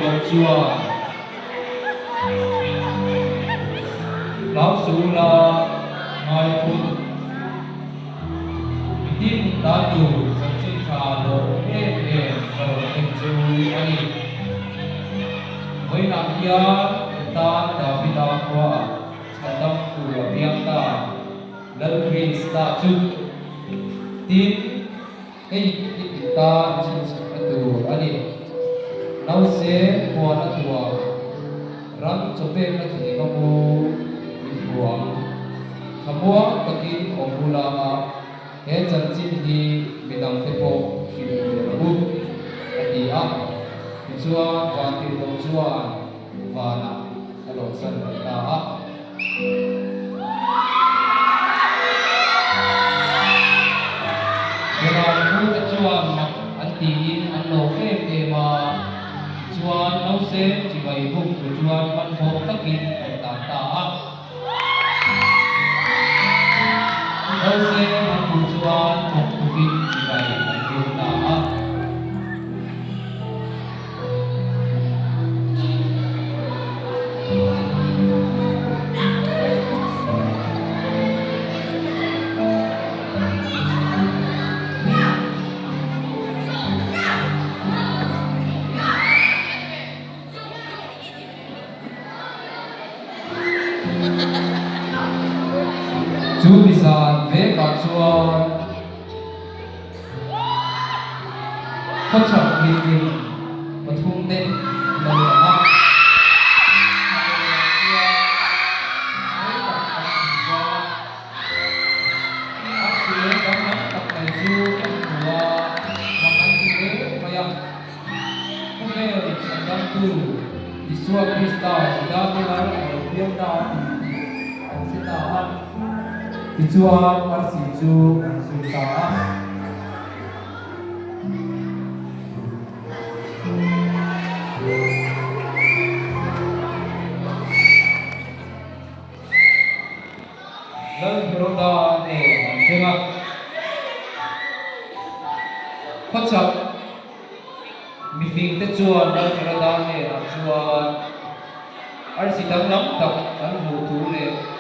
ก็ชัวเราสู่ละหอยพุทธที่มุตตาดูสัจจิชาโลเอเอโลเอจูอันนี้ไว้นักยาตาดาวิดาควาชัดดังตัวเบียงตาเลคริสตาจุติไอ้ติตาจินสัตตัวอันนี้เราเสียหัวนัตัวรังจบเป็นนักที่ขโมยหัวขโมยตะกินของบุลาเฮจันจินดีมีดังเทปโคิวระบุอดีอาชัววาติโลชัววานาอโลสันตาเวลาพูดชัวอันตีนอันโลเอเอมาชัวน้องเซจิบายบุกชัวมันโบตะกินตาตาน้องเซมันบุชัวหกกินจิบายบุกตาจูบิสานเวกัสวานข้าชักมีดินปทุมเด่นลอยอักเสียดังนั้นตักในจูหัวมังอันที่เอ๋พยังผู้เอ๋ฉันดังตูอิสวาคริสตาสิดาเวลาเรียนดาอันสิดาTujuan Arsiju Sulta Lalu beroda ni Tengah Kocak Meeting tujuan Lalu beroda ni Tujuan Arsidang tak Anu tu ni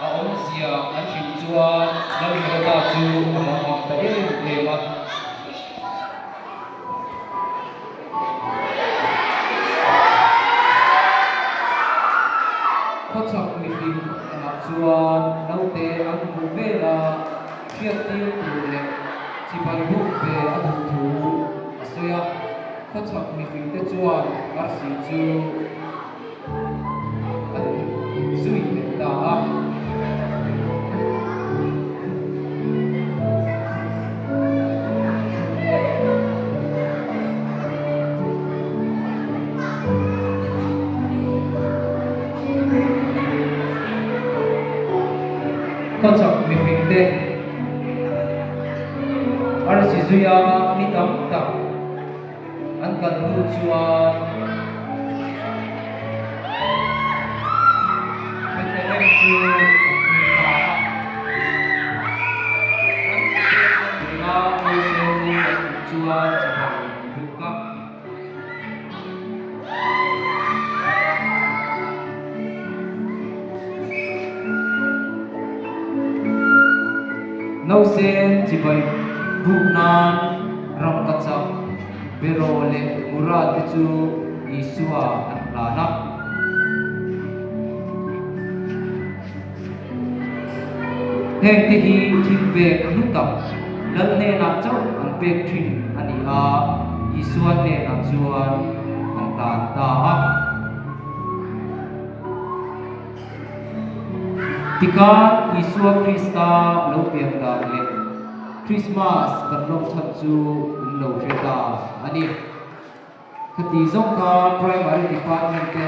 Aom sia anjing jual lalu berkata ju mama tadi lewat kocak meeting anak jual lalu teh aku bela kiatiu boleh cipai buke aku tu saya kocak meeting teh jual kasih ju sui tak Kocak meeting deh, ada sesuatu ni tak, angkat tujuan, macam tu, tujuan jangan buka. Nau sen cibai bukan ram kacang berole murad itu isua anak heng tehi kimbe nutak dan ne nak cau angpek thin ani a isua ne nak juan angkat dah Tika Isua Krista lo piang da le Christmas kan lo thatchu lo feta ani khati zong ka primary department ke